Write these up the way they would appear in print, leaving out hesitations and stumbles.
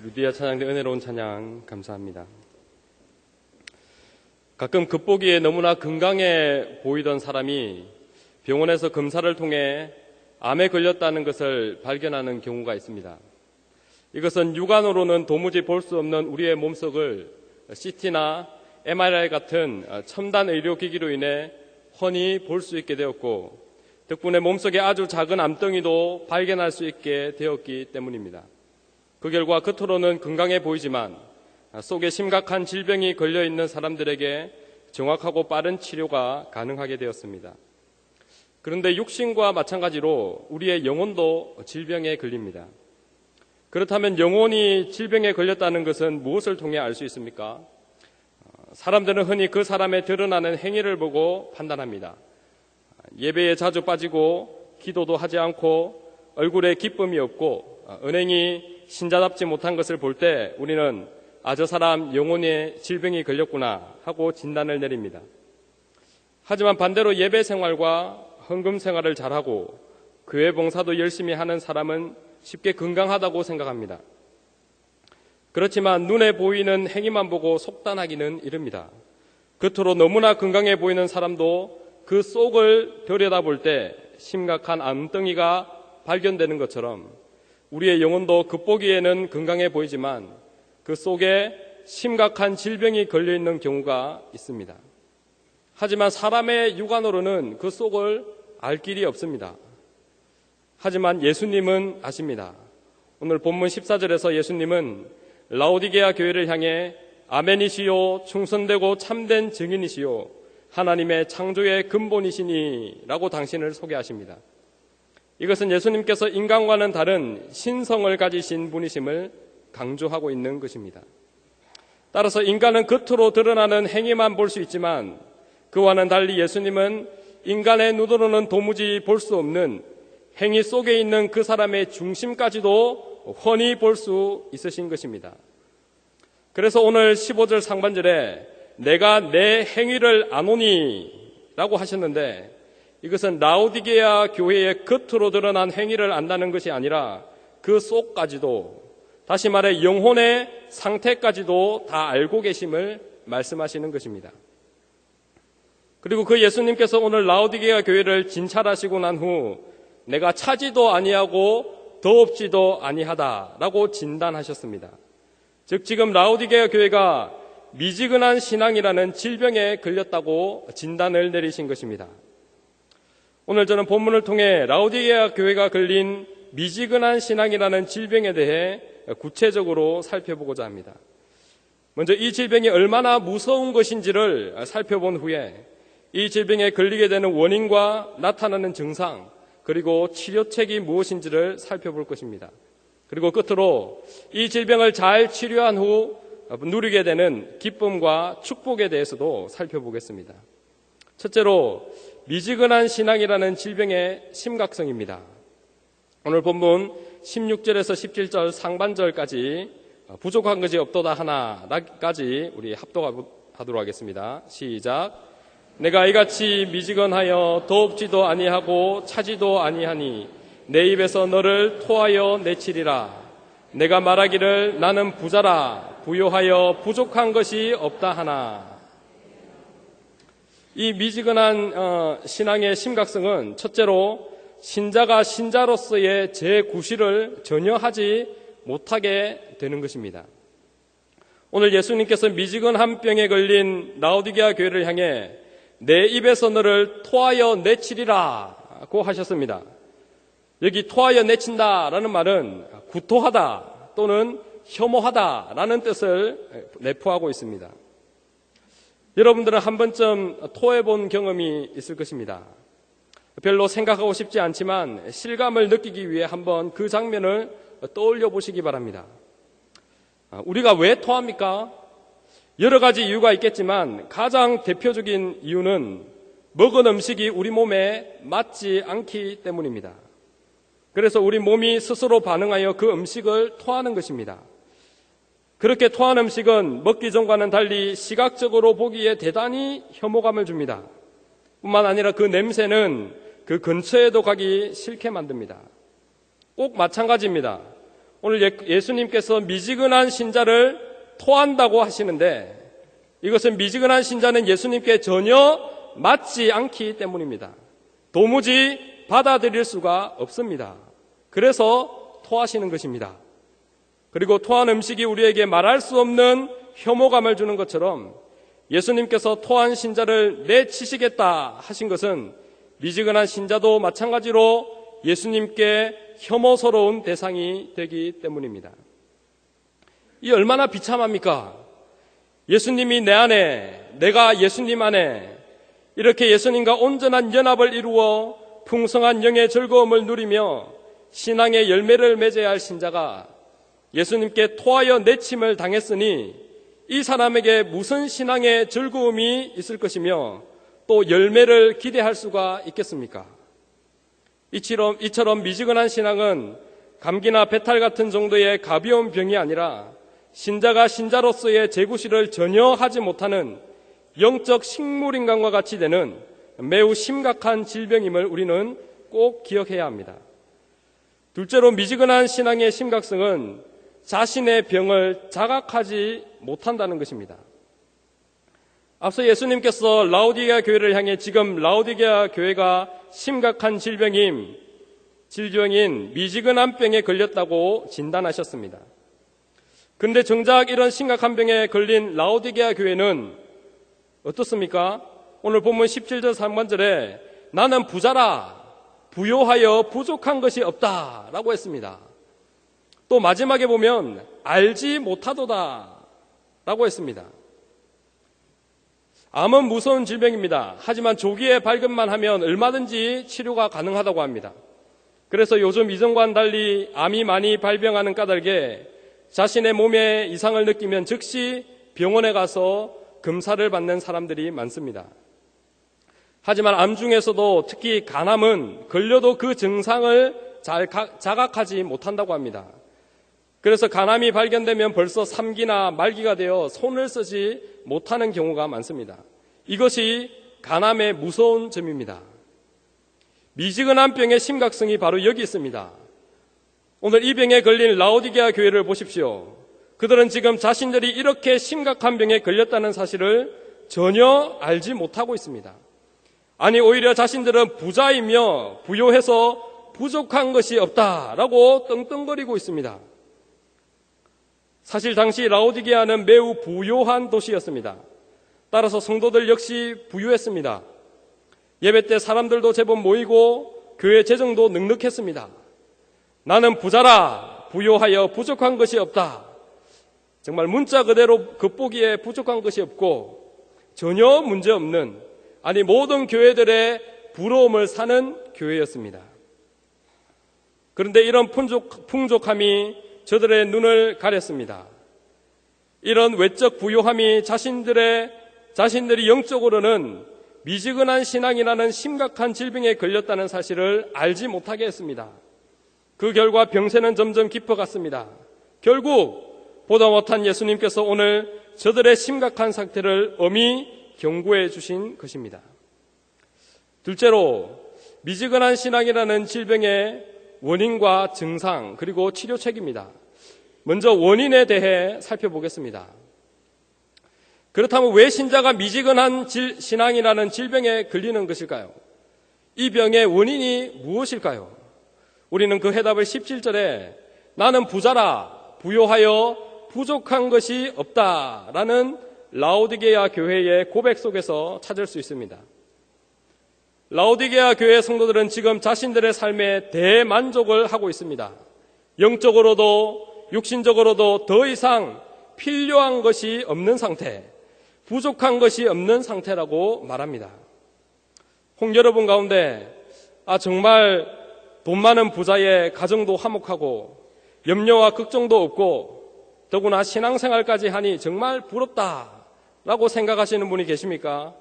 루디아 찬양대 은혜로운 찬양 감사합니다. 가끔 겉보기에 너무나 건강해 보이던 사람이 병원에서 검사를 통해 암에 걸렸다는 것을 발견하는 경우가 있습니다. 이것은 육안으로는 도무지 볼 수 없는 우리의 몸속을 CT나 MRI 같은 첨단 의료기기로 인해 훤히 볼 수 있게 되었고, 덕분에 몸속에 아주 작은 암덩이도 발견할 수 있게 되었기 때문입니다. 그 결과 겉으로는 건강해 보이지만 속에 심각한 질병이 걸려있는 사람들에게 정확하고 빠른 치료가 가능하게 되었습니다. 그런데 육신과 마찬가지로 우리의 영혼도 질병에 걸립니다. 그렇다면 영혼이 질병에 걸렸다는 것은 무엇을 통해 알 수 있습니까? 사람들은 흔히 그 사람의 드러나는 행위를 보고 판단합니다. 예배에 자주 빠지고 기도도 하지 않고 얼굴에 기쁨이 없고 은행이 신자답지 못한 것을 볼 때 우리는 저 사람 영혼에 질병이 걸렸구나 하고 진단을 내립니다. 하지만 반대로 예배 생활과 헌금 생활을 잘하고 교회 봉사도 열심히 하는 사람은 쉽게 건강하다고 생각합니다. 그렇지만 눈에 보이는 행위만 보고 속단하기는 이릅니다. 겉으로 너무나 건강해 보이는 사람도 그 속을 들여다볼 때 심각한 암덩이가 발견되는 것처럼 우리의 영혼도 겉보기에는 건강해 보이지만 그 속에 심각한 질병이 걸려있는 경우가 있습니다. 하지만 사람의 육안으로는 그 속을 알 길이 없습니다. 하지만 예수님은 아십니다. 오늘 본문 14절에서 예수님은 라오디게아 교회를 향해 아멘이시요 충성되고 참된 증인이시요 하나님의 창조의 근본이시니 라고 당신을 소개하십니다. 이것은 예수님께서 인간과는 다른 신성을 가지신 분이심을 강조하고 있는 것입니다. 따라서 인간은 겉으로 드러나는 행위만 볼 수 있지만 그와는 달리 예수님은 인간의 눈으로는 도무지 볼 수 없는 행위 속에 있는 그 사람의 중심까지도 훤히 볼 수 있으신 것입니다. 그래서 오늘 15절 상반절에 내가 내 행위를 아노니 라고 하셨는데 이것은 라오디게아 교회의 겉으로 드러난 행위를 안다는 것이 아니라 그 속까지도, 다시 말해 영혼의 상태까지도 다 알고 계심을 말씀하시는 것입니다. 그리고 그 예수님께서 오늘 라오디게아 교회를 진찰하시고 난 후 내가 차지도 아니하고 더럽지도 아니하다라고 진단하셨습니다. 즉 지금 라오디게아 교회가 미지근한 신앙이라는 질병에 걸렸다고 진단을 내리신 것입니다. 오늘 저는 본문을 통해 라오디게아 교회가 걸린 미지근한 신앙이라는 질병에 대해 구체적으로 살펴보고자 합니다. 먼저 이 질병이 얼마나 무서운 것인지를 살펴본 후에 이 질병에 걸리게 되는 원인과 나타나는 증상, 그리고 치료책이 무엇인지를 살펴볼 것입니다. 그리고 끝으로 이 질병을 잘 치료한 후 누리게 되는 기쁨과 축복에 대해서도 살펴보겠습니다. 첫째로 미지근한 신앙이라는 질병의 심각성입니다. 오늘 본문 16절에서 17절 상반절까지 부족한 것이 없도다 하나까지 우리 합독하도록 하겠습니다. 시작. 내가 이같이 미지근하여 더럽지도 아니하고 차지도 아니하니 내 입에서 너를 토하여 내치리라. 내가 말하기를 나는 부자라 부요하여 부족한 것이 없다 하나. 이 미지근한 신앙의 심각성은 첫째로 신자가 신자로서의 재구실을 전혀 하지 못하게 되는 것입니다. 오늘 예수님께서 미지근한 병에 걸린 라오디게아 교회를 향해 내 입에서 너를 토하여 내치리라고 하셨습니다. 여기 토하여 내친다라는 말은 구토하다 또는 혐오하다라는 뜻을 내포하고 있습니다. 여러분들은 한 번쯤 토해본 경험이 있을 것입니다. 별로 생각하고 싶지 않지만 실감을 느끼기 위해 한번 그 장면을 떠올려 보시기 바랍니다. 우리가 왜 토합니까? 여러 가지 이유가 있겠지만 가장 대표적인 이유는 먹은 음식이 우리 몸에 맞지 않기 때문입니다. 그래서 우리 몸이 스스로 반응하여 그 음식을 토하는 것입니다. 그렇게 토한 음식은 먹기 전과는 달리 시각적으로 보기에 대단히 혐오감을 줍니다. 뿐만 아니라 그 냄새는 그 근처에도 가기 싫게 만듭니다. 꼭 마찬가지입니다. 오늘 예수님께서 미지근한 신자를 토한다고 하시는데 이것은 미지근한 신자는 예수님께 전혀 맞지 않기 때문입니다. 도무지 받아들일 수가 없습니다. 그래서 토하시는 것입니다. 그리고 토한 음식이 우리에게 말할 수 없는 혐오감을 주는 것처럼 예수님께서 토한 신자를 내치시겠다 하신 것은 미지근한 신자도 마찬가지로 예수님께 혐오스러운 대상이 되기 때문입니다. 이 얼마나 비참합니까? 예수님이 내 안에, 내가 예수님 안에 이렇게 예수님과 온전한 연합을 이루어 풍성한 영의 즐거움을 누리며 신앙의 열매를 맺어야 할 신자가 예수님께 토하여 내침을 당했으니 이 사람에게 무슨 신앙의 즐거움이 있을 것이며 또 열매를 기대할 수가 있겠습니까? 이처럼 미지근한 신앙은 감기나 배탈 같은 정도의 가벼운 병이 아니라 신자가 신자로서의 재구실을 전혀 하지 못하는 영적 식물인간과 같이 되는 매우 심각한 질병임을 우리는 꼭 기억해야 합니다. 둘째로 미지근한 신앙의 심각성은 자신의 병을 자각하지 못한다는 것입니다. 앞서 예수님께서 라오디게아 교회를 향해 지금 라오디게아 교회가 심각한 질병인 미지근한 병에 걸렸다고 진단하셨습니다. 그런데 정작 이런 심각한 병에 걸린 라오디게아 교회는 어떻습니까? 오늘 본문 17절 3번절에 나는 부자라 부요하여 부족한 것이 없다 라고 했습니다. 또 마지막에 보면 알지 못하도다 라고 했습니다. 암은 무서운 질병입니다. 하지만 조기에 발견만 하면 얼마든지 치료가 가능하다고 합니다. 그래서 요즘 이전과는 달리 암이 많이 발병하는 까닭에 자신의 몸에 이상을 느끼면 즉시 병원에 가서 검사를 받는 사람들이 많습니다. 하지만 암 중에서도 특히 간암은 걸려도 그 증상을 잘 자각하지 못한다고 합니다. 그래서 간암이 발견되면 벌써 3기나 말기가 되어 손을 쓰지 못하는 경우가 많습니다. 이것이 간암의 무서운 점입니다. 미지근한 병의 심각성이 바로 여기 있습니다. 오늘 이 병에 걸린 라오디게아 교회를 보십시오. 그들은 지금 자신들이 이렇게 심각한 병에 걸렸다는 사실을 전혀 알지 못하고 있습니다. 아니 오히려 자신들은 부자이며 부요해서 부족한 것이 없다라고 떵떵거리고 있습니다. 사실 당시 라오디게아는 매우 부요한 도시였습니다. 따라서 성도들 역시 부유했습니다. 예배 때 사람들도 제법 모이고 교회 재정도 넉넉했습니다. 나는 부자라 부요하여 부족한 것이 없다. 정말 문자 그대로 겉보기에 부족한 것이 없고 전혀 문제없는 모든 교회들의 부러움을 사는 교회였습니다. 그런데 이런 풍족함이 저들의 눈을 가렸습니다. 이런 외적 부요함이 자신들이 영적으로는 미지근한 신앙이라는 심각한 질병에 걸렸다는 사실을 알지 못하게 했습니다. 그 결과 병세는 점점 깊어갔습니다. 결국 보다 못한 예수님께서 오늘 저들의 심각한 상태를 엄히 경고해 주신 것입니다. 둘째로 미지근한 신앙이라는 질병의 원인과 증상 그리고 치료책입니다. 먼저 원인에 대해 살펴보겠습니다. 그렇다면 왜 신자가 미지근한 신앙이라는 질병에 걸리는 것일까요? 이 병의 원인이 무엇일까요? 우리는 그 해답을 17절에 나는 부자라 부요하여 부족한 것이 없다라는 라오디게아 교회의 고백 속에서 찾을 수 있습니다. 라오디게아 교회 성도들은 지금 자신들의 삶에 대만족을 하고 있습니다. 영적으로도 육신적으로도 더 이상 필요한 것이 없는 상태, 부족한 것이 없는 상태라고 말합니다. 혹 여러분 가운데 정말 돈 많은 부자의 가정도 화목하고 염려와 걱정도 없고 더구나 신앙생활까지 하니 정말 부럽다라고 생각하시는 분이 계십니까?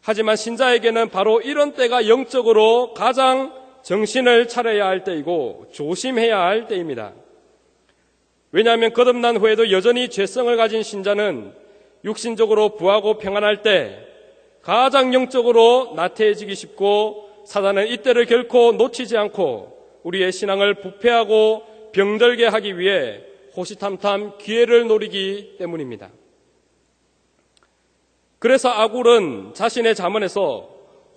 하지만 신자에게는 바로 이런 때가 영적으로 가장 정신을 차려야 할 때이고 조심해야 할 때입니다. 왜냐하면 거듭난 후에도 여전히 죄성을 가진 신자는 육신적으로 부하고 평안할 때 가장 영적으로 나태해지기 쉽고 사단은 이때를 결코 놓치지 않고 우리의 신앙을 부패하고 병들게 하기 위해 호시탐탐 기회를 노리기 때문입니다. 그래서 아굴은 자신의 잠언에서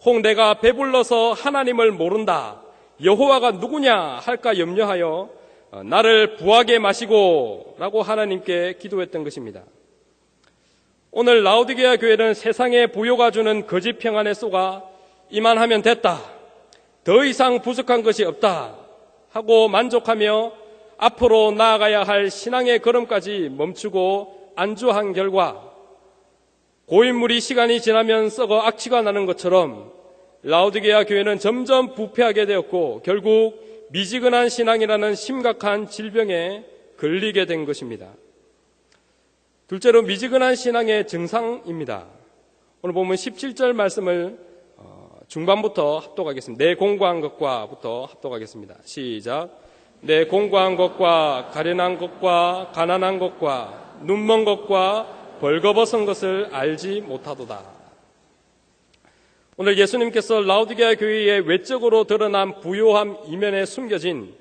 혹 내가 배불러서 하나님을 모른다, 여호와가 누구냐 할까 염려하여 나를 부하게 마시고 라고 하나님께 기도했던 것입니다. 오늘 라오디게아 교회는 세상의 부요가 주는 거짓 평안에 쏘가 이만하면 됐다, 더 이상 부족한 것이 없다 하고 만족하며 앞으로 나아가야 할 신앙의 걸음까지 멈추고 안주한 결과 고인물이 시간이 지나면 썩어 악취가 나는 것처럼 라오디게아 교회는 점점 부패하게 되었고 결국 미지근한 신앙이라는 심각한 질병에 걸리게 된 것입니다. 둘째로 미지근한 신앙의 증상입니다. 오늘 보면 17절 말씀을 중반부터 합독하겠습니다. 내 공고한 것과부터 합독하겠습니다. 시작. 내 공고한 것과 가련한 것과 가난한 것과 눈먼 것과 벌거벗은 것을 알지 못하도다. 오늘 예수님께서 라오디게아 교회의 외적으로 드러난 부요함 이면에 숨겨진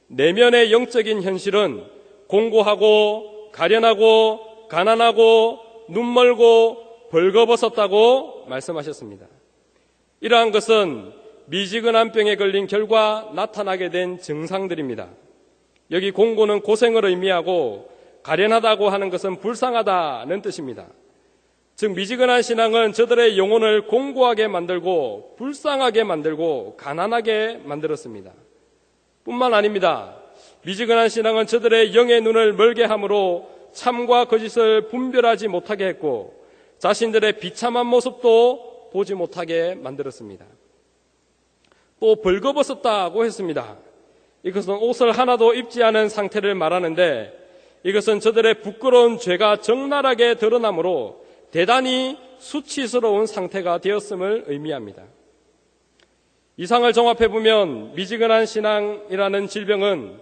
내면의 영적인 현실은 공고하고 가련하고 가난하고 눈멀고 벌거벗었다고 말씀하셨습니다. 이러한 것은 미지근한 병에 걸린 결과 나타나게 된 증상들입니다. 여기 공고는 고생을 의미하고 가련하다고 하는 것은 불쌍하다는 뜻입니다. 즉 미지근한 신앙은 저들의 영혼을 공고하게 만들고 불쌍하게 만들고 가난하게 만들었습니다. 뿐만 아닙니다. 미지근한 신앙은 저들의 영의 눈을 멀게 함으로 참과 거짓을 분별하지 못하게 했고 자신들의 비참한 모습도 보지 못하게 만들었습니다. 또 벌거벗었다고 했습니다. 이것은 옷을 하나도 입지 않은 상태를 말하는데 이것은 저들의 부끄러운 죄가 적나라하게 드러나므로 대단히 수치스러운 상태가 되었음을 의미합니다. 이상을 종합해보면 미지근한 신앙이라는 질병은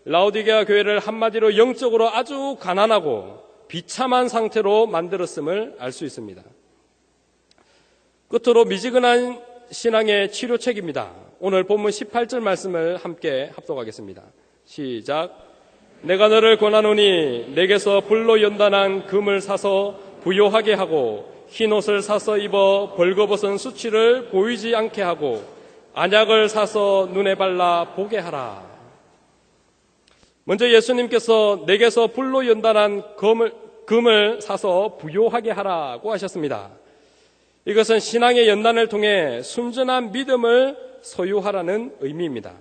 라오디게아 교회를 한마디로 영적으로 아주 가난하고 비참한 상태로 만들었음을 알 수 있습니다. 끝으로 미지근한 신앙의 치료책입니다. 오늘 본문 18절 말씀을 함께 합독하겠습니다. 시작. 내가 너를 권하노니 내게서 불로 연단한 금을 사서 부요하게 하고 흰옷을 사서 입어 벌거벗은 수치를 보이지 않게 하고 안약을 사서 눈에 발라 보게 하라. 먼저 예수님께서 내게서 불로 연단한 금을 사서 부요하게 하라고 하셨습니다. 이것은 신앙의 연단을 통해 순전한 믿음을 소유하라는 의미입니다.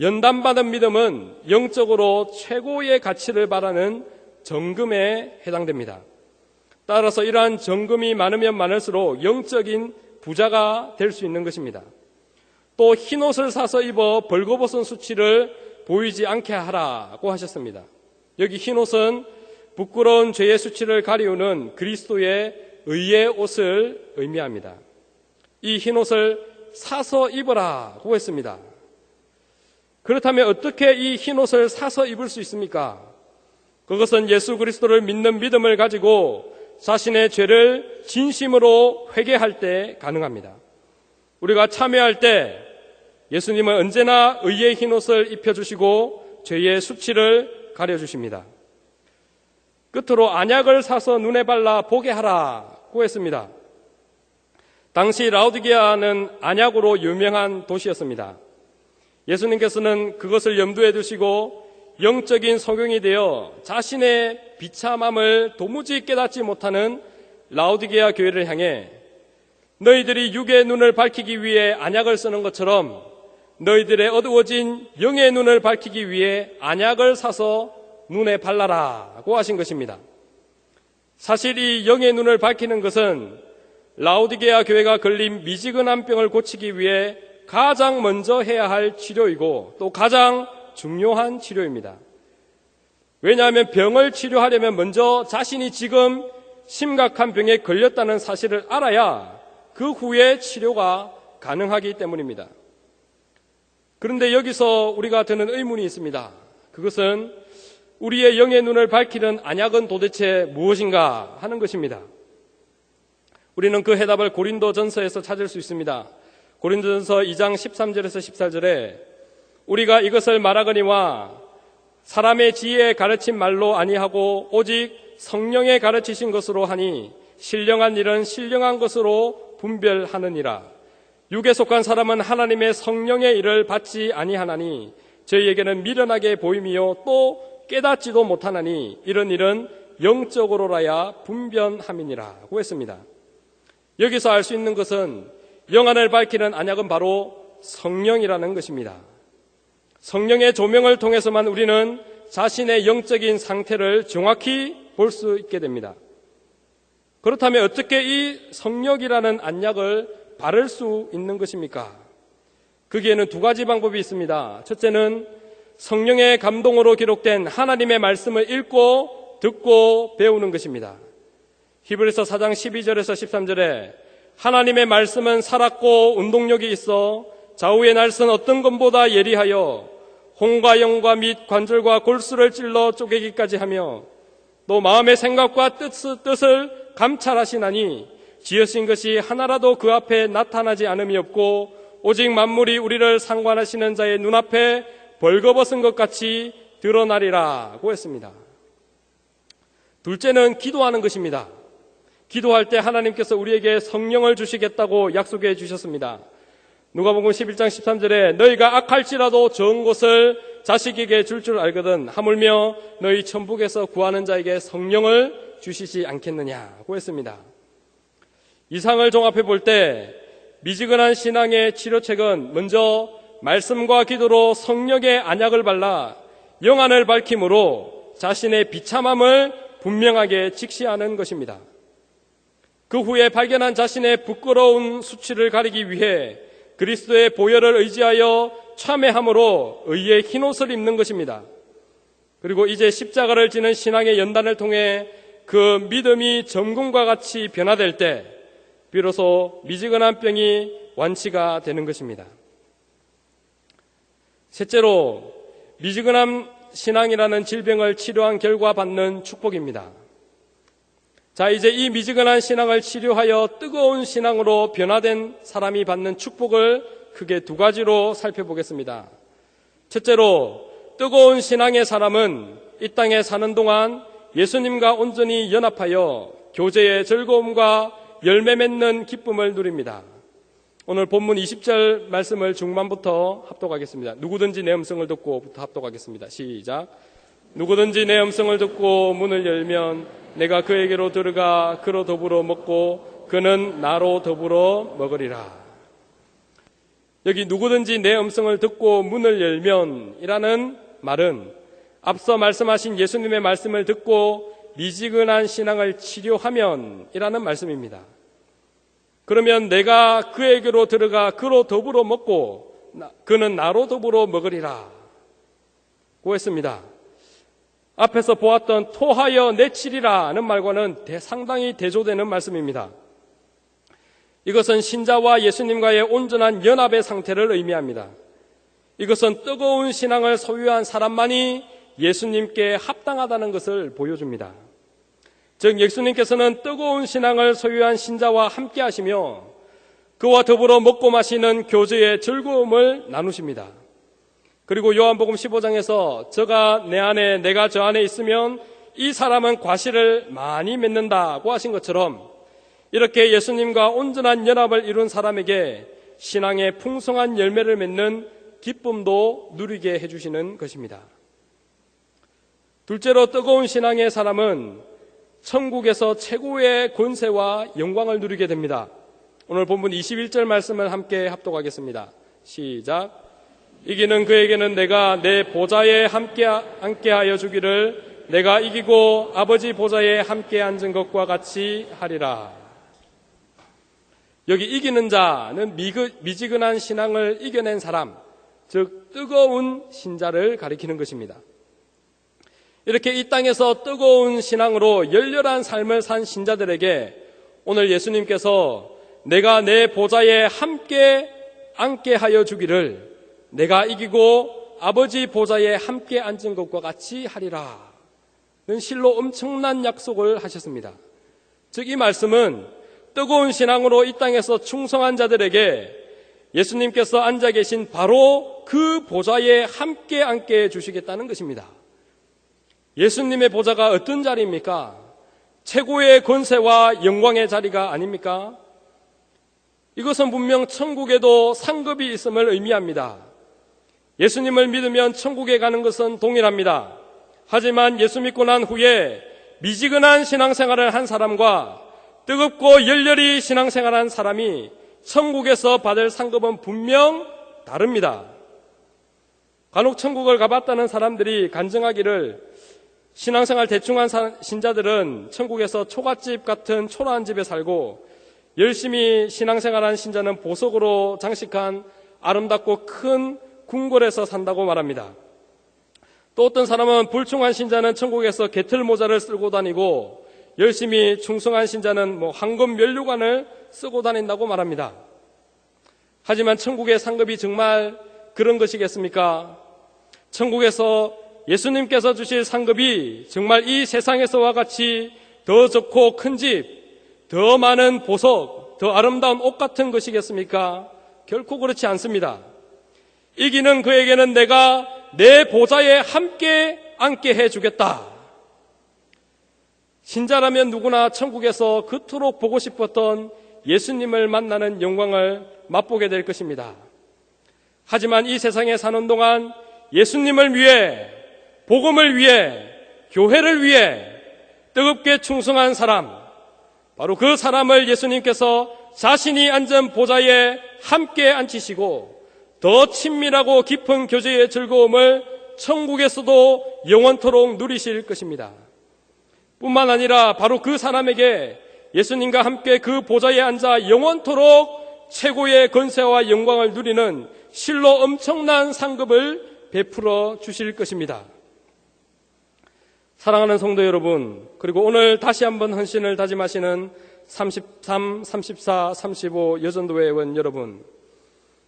연단받은 믿음은 영적으로 최고의 가치를 바라는 정금에 해당됩니다. 따라서 이러한 정금이 많으면 많을수록 영적인 부자가 될 수 있는 것입니다. 또 흰옷을 사서 입어 벌거벗은 수치를 보이지 않게 하라고 하셨습니다. 여기 흰옷은 부끄러운 죄의 수치를 가리우는 그리스도의 의의 옷을 의미합니다. 이 흰옷을 사서 입으라고 했습니다. 그렇다면 어떻게 이 흰옷을 사서 입을 수 있습니까? 그것은 예수 그리스도를 믿는 믿음을 가지고 자신의 죄를 진심으로 회개할 때 가능합니다. 우리가 참회할 때 예수님은 언제나 의의 흰옷을 입혀주시고 죄의 수치를 가려주십니다. 끝으로 안약을 사서 눈에 발라 보게 하라고 했습니다. 당시 라오디게아는 안약으로 유명한 도시였습니다. 예수님께서는 그것을 염두에 두시고 영적인 소경이 되어 자신의 비참함을 도무지 깨닫지 못하는 라오디게아 교회를 향해 너희들이 육의 눈을 밝히기 위해 안약을 쓰는 것처럼 너희들의 어두워진 영의 눈을 밝히기 위해 안약을 사서 눈에 발라라고 하신 것입니다. 사실 이 영의 눈을 밝히는 것은 라오디게아 교회가 걸린 미지근한 병을 고치기 위해 가장 먼저 해야 할 치료이고 또 가장 중요한 치료입니다. 왜냐하면 병을 치료하려면 먼저 자신이 지금 심각한 병에 걸렸다는 사실을 알아야 그 후에 치료가 가능하기 때문입니다. 그런데 여기서 우리가 드는 의문이 있습니다. 그것은 우리의 영의 눈을 밝히는 안약은 도대체 무엇인가 하는 것입니다. 우리는 그 해답을 고린도전서에서 찾을 수 있습니다. 고린도전서 2장 13절에서 14절에 우리가 이것을 말하거니와 사람의 지혜에 가르친 말로 아니하고 오직 성령에 가르치신 것으로 하니 신령한 일은 신령한 것으로 분별하느니라. 육에 속한 사람은 하나님의 성령의 일을 받지 아니하나니 저희에게는 미련하게 보임이요 또 깨닫지도 못하나니 이런 일은 영적으로라야 분변함이니라고 했습니다. 여기서 알 수 있는 것은 영안을 밝히는 안약은 바로 성령이라는 것입니다. 성령의 조명을 통해서만 우리는 자신의 영적인 상태를 정확히 볼 수 있게 됩니다. 그렇다면 어떻게 이 성령이라는 안약을 바를 수 있는 것입니까? 거기에는 두 가지 방법이 있습니다. 첫째는 성령의 감동으로 기록된 하나님의 말씀을 읽고 듣고 배우는 것입니다. 히브리서 4장 12절에서 13절에 하나님의 말씀은 살았고 운동력이 있어 좌우의 날선 어떤 것보다 예리하여 혼과 영과 및 관절과 골수를 찔러 쪼개기까지 하며 또 마음의 생각과 뜻을 감찰하시나니 지으신 것이 하나라도 그 앞에 나타나지 않음이 없고 오직 만물이 우리를 상관하시는 자의 눈앞에 벌거벗은 것 같이 드러나리라고 했습니다. 둘째는 기도하는 것입니다. 기도할 때 하나님께서 우리에게 성령을 주시겠다고 약속해 주셨습니다. 누가복음 11장 13절에 너희가 악할지라도 좋은 것을 자식에게 줄 알거든 하물며 너희 천국에서 구하는 자에게 성령을 주시지 않겠느냐고 했습니다. 이상을 종합해 볼 때 미지근한 신앙의 치료책은 먼저 말씀과 기도로 성령의 안약을 발라 영안을 밝힘으로 자신의 비참함을 분명하게 직시하는 것입니다. 그 후에 발견한 자신의 부끄러운 수치를 가리기 위해 그리스도의 보혈을 의지하여 참회함으로 의의 흰옷을 입는 것입니다. 그리고 이제 십자가를 지는 신앙의 연단을 통해 그 믿음이 점검과 같이 변화될 때 비로소 미지근한 병이 완치가 되는 것입니다. 셋째로 미지근한 신앙이라는 질병을 치료한 결과 받는 축복입니다. 자, 이제 이 미지근한 신앙을 치료하여 뜨거운 신앙으로 변화된 사람이 받는 축복을 크게 두 가지로 살펴보겠습니다. 첫째로 뜨거운 신앙의 사람은 이 땅에 사는 동안 예수님과 온전히 연합하여 교제의 즐거움과 열매 맺는 기쁨을 누립니다. 오늘 본문 20절 말씀을 중반부터 합독하겠습니다. 누구든지 내 음성을 듣고부터 합독하겠습니다. 시작. 누구든지 내 음성을 듣고 문을 열면 내가 그에게로 들어가 그로 더불어 먹고 그는 나로 더불어 먹으리라. 여기 누구든지 내 음성을 듣고 문을 열면 이라는 말은 앞서 말씀하신 예수님의 말씀을 듣고 미지근한 신앙을 치료하면 이라는 말씀입니다. 그러면 내가 그에게로 들어가 그로 더불어 먹고 그는 나로 더불어 먹으리라 고 했습니다. 앞에서 보았던 토하여 내치리라는 말과는 상당히 대조되는 말씀입니다. 이것은 신자와 예수님과의 온전한 연합의 상태를 의미합니다. 이것은 뜨거운 신앙을 소유한 사람만이 예수님께 합당하다는 것을 보여줍니다. 즉 예수님께서는 뜨거운 신앙을 소유한 신자와 함께 하시며 그와 더불어 먹고 마시는 교제의 즐거움을 나누십니다. 그리고 요한복음 15장에서 저가 내 안에 내가 저 안에 있으면 이 사람은 과실을 많이 맺는다고 하신 것처럼 이렇게 예수님과 온전한 연합을 이룬 사람에게 신앙의 풍성한 열매를 맺는 기쁨도 누리게 해주시는 것입니다. 둘째로 뜨거운 신앙의 사람은 천국에서 최고의 권세와 영광을 누리게 됩니다. 오늘 본문 21절 말씀을 함께 합독하겠습니다. 시작. 이기는 그에게는 내가 내 보좌에 함께 앉게 주기를 내가 이기고 아버지 보좌에 함께 앉은 것과 같이 하리라. 여기 이기는 자는 미지근한 신앙을 이겨낸 사람, 즉 뜨거운 신자를 가리키는 것입니다. 이렇게 이 땅에서 뜨거운 신앙으로 열렬한 삶을 산 신자들에게 오늘 예수님께서 내가 내 보좌에 함께 앉게 하여 주기를 내가 이기고 아버지 보좌에 함께 앉은 것과 같이 하리라. 는 실로 엄청난 약속을 하셨습니다. 즉 이 말씀은 뜨거운 신앙으로 이 땅에서 충성한 자들에게 예수님께서 앉아 계신 바로 그 보좌에 함께 앉게 해주시겠다는 것입니다. 예수님의 보좌가 어떤 자리입니까? 최고의 권세와 영광의 자리가 아닙니까? 이것은 분명 천국에도 상급이 있음을 의미합니다. 예수님을 믿으면 천국에 가는 것은 동일합니다. 하지만 예수 믿고 난 후에 미지근한 신앙생활을 한 사람과 뜨겁고 열렬히 신앙생활한 사람이 천국에서 받을 상급은 분명 다릅니다. 간혹 천국을 가봤다는 사람들이 간증하기를 신앙생활 대충한 신자들은 천국에서 초가집 같은 초라한 집에 살고 열심히 신앙생활한 신자는 보석으로 장식한 아름답고 큰 궁궐에서 산다고 말합니다. 또 어떤 사람은 불충한 신자는 천국에서 개털모자를 쓰고 다니고 열심히 충성한 신자는 황금 면류관을 쓰고 다닌다고 말합니다. 하지만 천국의 상급이 정말 그런 것이겠습니까? 천국에서 예수님께서 주실 상급이 정말 이 세상에서와 같이 더 좋고 큰 집, 더 많은 보석, 더 아름다운 옷 같은 것이겠습니까? 결코 그렇지 않습니다. 이기는 그에게는 내가 내 보좌에 함께 앉게 해주겠다. 신자라면 누구나 천국에서 그토록 보고 싶었던 예수님을 만나는 영광을 맛보게 될 것입니다. 하지만 이 세상에 사는 동안 예수님을 위해, 복음을 위해, 교회를 위해 뜨겁게 충성한 사람, 바로 그 사람을 예수님께서 자신이 앉은 보좌에 함께 앉히시고 더 친밀하고 깊은 교제의 즐거움을 천국에서도 영원토록 누리실 것입니다. 뿐만 아니라 바로 그 사람에게 예수님과 함께 그 보좌에 앉아 영원토록 최고의 권세와 영광을 누리는 실로 엄청난 상급을 베풀어 주실 것입니다. 사랑하는 성도 여러분, 그리고 오늘 다시 한번 헌신을 다짐하시는 33, 34, 35 여전도회 회원 여러분,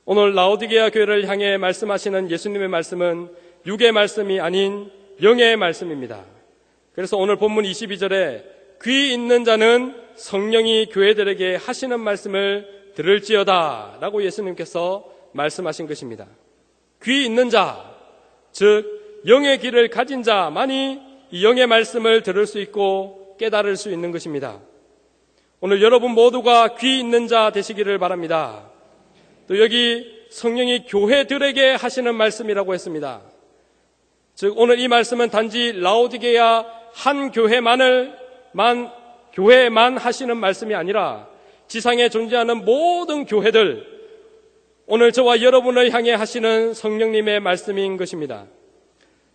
오늘 라오디게아 교회를 향해 말씀하시는 예수님의 말씀은 육의 말씀이 아닌 영의 말씀입니다. 그래서 오늘 본문 22절에 귀 있는 자는 성령이 교회들에게 하시는 말씀을 들을지어다 라고 예수님께서 말씀하신 것입니다. 귀 있는 자, 즉 영의 귀를 가진 자만이 이 영의 말씀을 들을 수 있고 깨달을 수 있는 것입니다. 오늘 여러분 모두가 귀 있는 자 되시기를 바랍니다. 또 여기 성령이 교회들에게 하시는 말씀이라고 했습니다. 즉 오늘 이 말씀은 단지 라오디게아 한 교회만 하시는 말씀이 아니라 지상에 존재하는 모든 교회들, 오늘 저와 여러분을 향해 하시는 성령님의 말씀인 것입니다.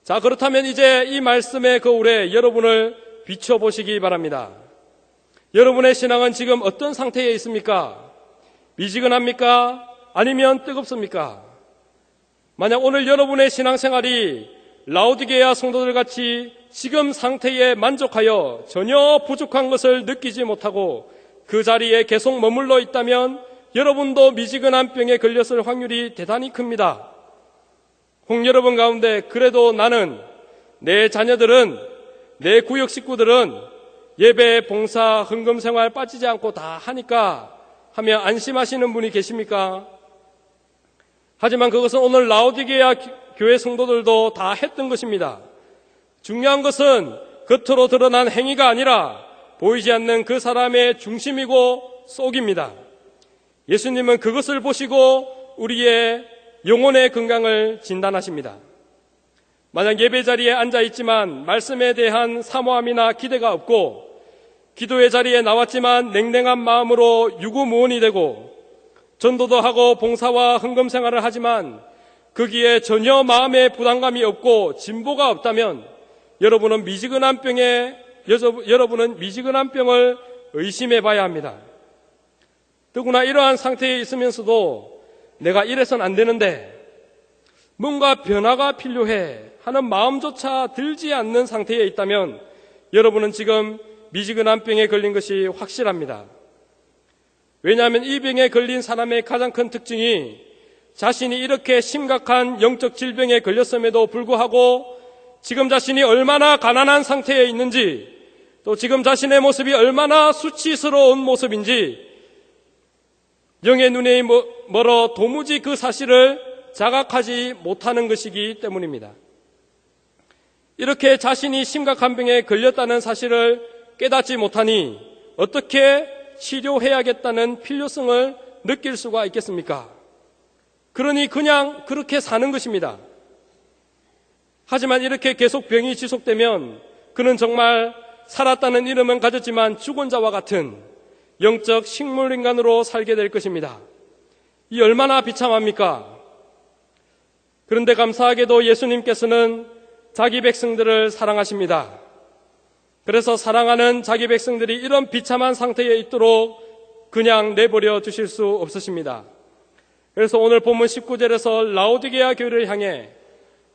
자, 그렇다면 이제 이 말씀의 거울에 여러분을 비춰보시기 바랍니다. 여러분의 신앙은 지금 어떤 상태에 있습니까? 미지근합니까? 아니면 뜨겁습니까? 만약 오늘 여러분의 신앙생활이 라오디게아 성도들 같이 지금 상태에 만족하여 전혀 부족한 것을 느끼지 못하고 그 자리에 계속 머물러 있다면 여러분도 미지근한 병에 걸렸을 확률이 대단히 큽니다. 혹 여러분 가운데 그래도 나는, 내 자녀들은, 내 구역 식구들은 예배, 봉사, 헌금 생활 빠지지 않고 다 하니까 하며 안심하시는 분이 계십니까? 하지만 그것은 오늘 라오디게아 교회 성도들도 다 했던 것입니다. 중요한 것은 겉으로 드러난 행위가 아니라 보이지 않는 그 사람의 중심이고 속입니다. 예수님은 그것을 보시고 우리의 영혼의 건강을 진단하십니다. 만약 예배 자리에 앉아 있지만 말씀에 대한 사모함이나 기대가 없고 기도의 자리에 나왔지만 냉랭한 마음으로 유구무원이 되고 전도도 하고 봉사와 헌금 생활을 하지만 거기에 전혀 마음의 부담감이 없고 진보가 없다면 여러분은 미지근한 병을 의심해 봐야 합니다. 더구나 이러한 상태에 있으면서도 내가 이래선 안 되는데 뭔가 변화가 필요해 하는 마음조차 들지 않는 상태에 있다면 여러분은 지금 미지근한 병에 걸린 것이 확실합니다. 왜냐하면 이 병에 걸린 사람의 가장 큰 특징이 자신이 이렇게 심각한 영적 질병에 걸렸음에도 불구하고 지금 자신이 얼마나 가난한 상태에 있는지, 또 지금 자신의 모습이 얼마나 수치스러운 모습인지 영의 눈에 멀어 도무지 그 사실을 자각하지 못하는 것이기 때문입니다. 이렇게 자신이 심각한 병에 걸렸다는 사실을 깨닫지 못하니 어떻게 치료해야겠다는 필요성을 느낄 수가 있겠습니까? 그러니 그냥 그렇게 사는 것입니다. 하지만 이렇게 계속 병이 지속되면 그는 정말 살았다는 이름은 가졌지만 죽은 자와 같은 영적 식물인간으로 살게 될 것입니다. 이 얼마나 비참합니까? 그런데 감사하게도 예수님께서는 자기 백성들을 사랑하십니다. 그래서 사랑하는 자기 백성들이 이런 비참한 상태에 있도록 그냥 내버려 주실 수 없으십니다. 그래서 오늘 본문 19절에서 라오디게아 교회를 향해,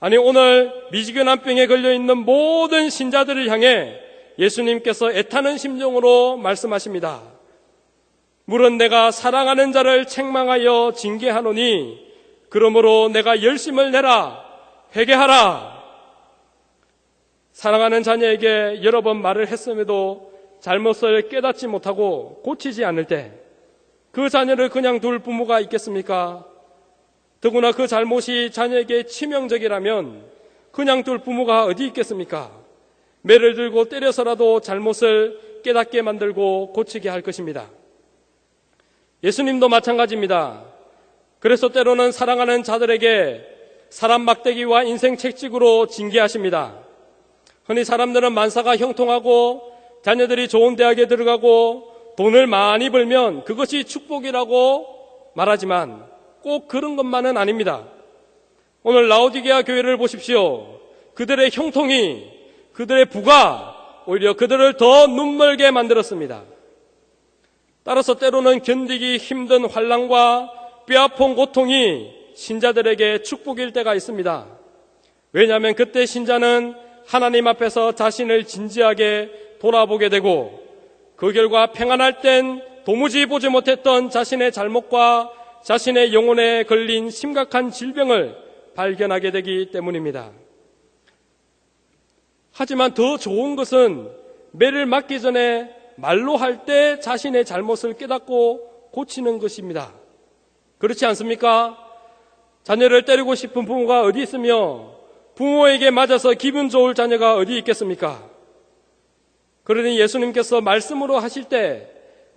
아니 오늘 미지근한 병에 걸려있는 모든 신자들을 향해 예수님께서 애타는 심정으로 말씀하십니다. 물은 내가 사랑하는 자를 책망하여 징계하노니 그러므로 내가 열심을 내라, 회개하라. 사랑하는 자녀에게 여러 번 말을 했음에도 잘못을 깨닫지 못하고 고치지 않을 때 그 자녀를 그냥 둘 부모가 있겠습니까? 더구나 그 잘못이 자녀에게 치명적이라면 그냥 둘 부모가 어디 있겠습니까? 매를 들고 때려서라도 잘못을 깨닫게 만들고 고치게 할 것입니다. 예수님도 마찬가지입니다. 그래서 때로는 사랑하는 자들에게 사람 막대기와 인생 채찍으로 징계하십니다. 흔히 사람들은 만사가 형통하고 자녀들이 좋은 대학에 들어가고 돈을 많이 벌면 그것이 축복이라고 말하지만 꼭 그런 것만은 아닙니다. 오늘 라오디게아 교회를 보십시오. 그들의 형통이, 그들의 부가 오히려 그들을 더 눈멀게 만들었습니다. 따라서 때로는 견디기 힘든 환난과 뼈아픈 고통이 신자들에게 축복일 때가 있습니다. 왜냐하면 그때 신자는 하나님 앞에서 자신을 진지하게 돌아보게 되고 그 결과 평안할 땐 도무지 보지 못했던 자신의 잘못과 자신의 영혼에 걸린 심각한 질병을 발견하게 되기 때문입니다. 하지만 더 좋은 것은 매를 맞기 전에 말로 할 때 자신의 잘못을 깨닫고 고치는 것입니다. 그렇지 않습니까? 자녀를 때리고 싶은 부모가 어디 있으며 부모에게 맞아서 기분 좋을 자녀가 어디 있겠습니까? 그러니 예수님께서 말씀으로 하실 때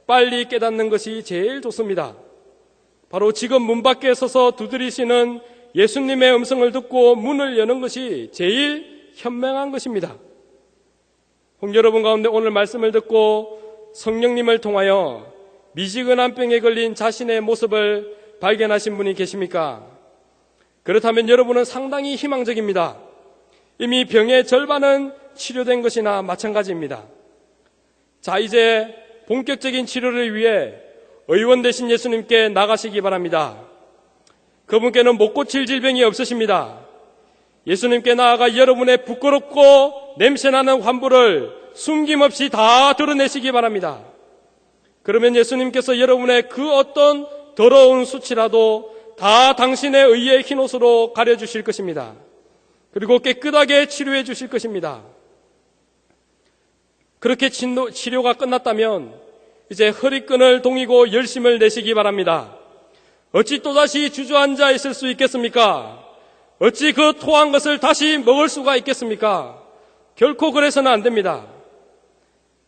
빨리 깨닫는 것이 제일 좋습니다. 바로 지금 문 밖에 서서 두드리시는 예수님의 음성을 듣고 문을 여는 것이 제일 현명한 것입니다. 혹 여러분 가운데 오늘 말씀을 듣고 성령님을 통하여 미지근한 병에 걸린 자신의 모습을 발견하신 분이 계십니까? 그렇다면 여러분은 상당히 희망적입니다. 이미 병의 절반은 치료된 것이나 마찬가지입니다. 자, 이제 본격적인 치료를 위해 의원 되신 예수님께 나가시기 바랍니다. 그분께는 못 고칠 질병이 없으십니다. 예수님께 나아가 여러분의 부끄럽고 냄새나는 환부를 숨김없이 다 드러내시기 바랍니다. 그러면 예수님께서 여러분의 그 어떤 더러운 수치라도 다 당신의 의의 흰옷으로 가려주실 것입니다. 그리고 깨끗하게 치료해 주실 것입니다. 그렇게 치료가 끝났다면 이제 허리끈을 동이고 열심을 내시기 바랍니다. 어찌 또다시 주저앉아 있을 수 있겠습니까? 어찌 그 토한 것을 다시 먹을 수가 있겠습니까? 결코 그래서는 안 됩니다.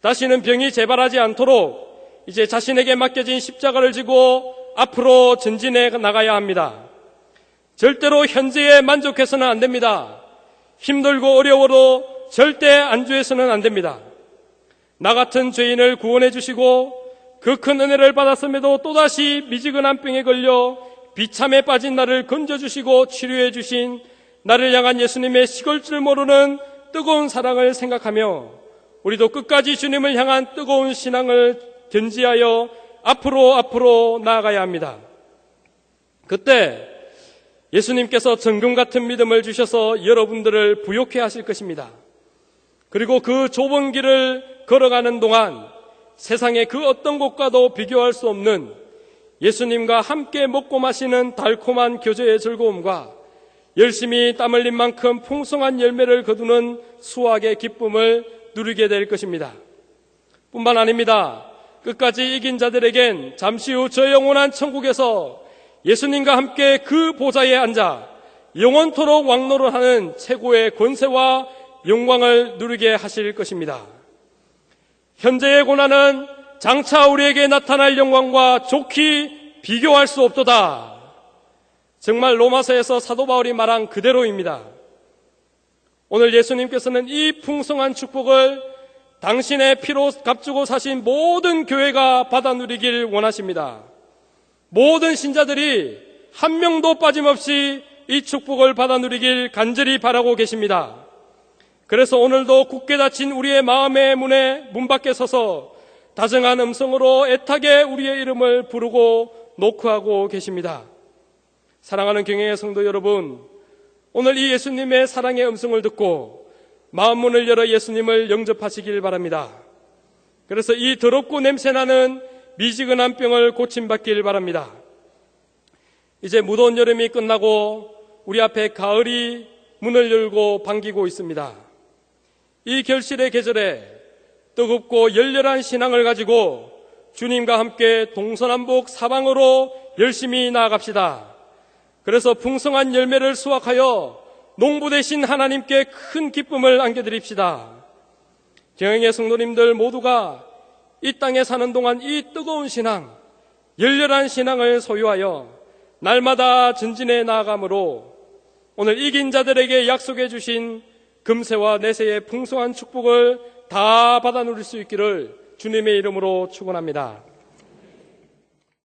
다시는 병이 재발하지 않도록 이제 자신에게 맡겨진 십자가를 지고 앞으로 전진해 나가야 합니다. 절대로 현재에 만족해서는 안 됩니다. 힘들고 어려워도 절대 안주해서는 안 됩니다. 나 같은 죄인을 구원해 주시고 그 큰 은혜를 받았음에도 또다시 미지근한 병에 걸려 비참에 빠진 나를 건져주시고 치료해 주신 나를 향한 예수님의 식을 줄 모르는 뜨거운 사랑을 생각하며 우리도 끝까지 주님을 향한 뜨거운 신앙을 견지하여 앞으로 나아가야 합니다. 그때 예수님께서 정금 같은 믿음을 주셔서 여러분들을 부욕해 하실 것입니다. 그리고 그 좁은 길을 걸어가는 동안 세상의 그 어떤 곳과도 비교할 수 없는 예수님과 함께 먹고 마시는 달콤한 교제의 즐거움과 열심히 땀 흘린 만큼 풍성한 열매를 거두는 수확의 기쁨을 누리게 될 것입니다. 뿐만 아닙니다. 끝까지 이긴 자들에겐 잠시 후 저 영원한 천국에서 예수님과 함께 그 보좌에 앉아 영원토록 왕노릇하는 최고의 권세와 영광을 누리게 하실 것입니다. 현재의 고난은 장차 우리에게 나타날 영광과 좋게 비교할 수 없도다. 정말 로마서에서 사도 바울이 말한 그대로입니다. 오늘 예수님께서는 이 풍성한 축복을 당신의 피로 값주고 사신 모든 교회가 받아 누리길 원하십니다. 모든 신자들이 한 명도 빠짐없이 이 축복을 받아 누리길 간절히 바라고 계십니다. 그래서 오늘도 굳게 닫힌 우리의 마음의 문 밖에 서서 다정한 음성으로 애타게 우리의 이름을 부르고 노크하고 계십니다. 사랑하는 경영의 성도 여러분, 오늘 이 예수님의 사랑의 음성을 듣고 마음 문을 열어 예수님을 영접하시길 바랍니다. 그래서 이 더럽고 냄새나는 미지근한 병을 고침받길 바랍니다. 이제 무더운 여름이 끝나고 우리 앞에 가을이 문을 열고 반기고 있습니다. 이 결실의 계절에 뜨겁고 열렬한 신앙을 가지고 주님과 함께 동서남북 사방으로 열심히 나아갑시다. 그래서 풍성한 열매를 수확하여 농부 되신 하나님께 큰 기쁨을 안겨드립시다. 경영의 성도님들 모두가 이 땅에 사는 동안 이 뜨거운 신앙, 열렬한 신앙을 소유하여 날마다 전진해 나아감으로 오늘 이긴 자들에게 약속해 주신 금세와 내세의 풍성한 축복을 다 받아 누릴 수 있기를 주님의 이름으로 축원합니다.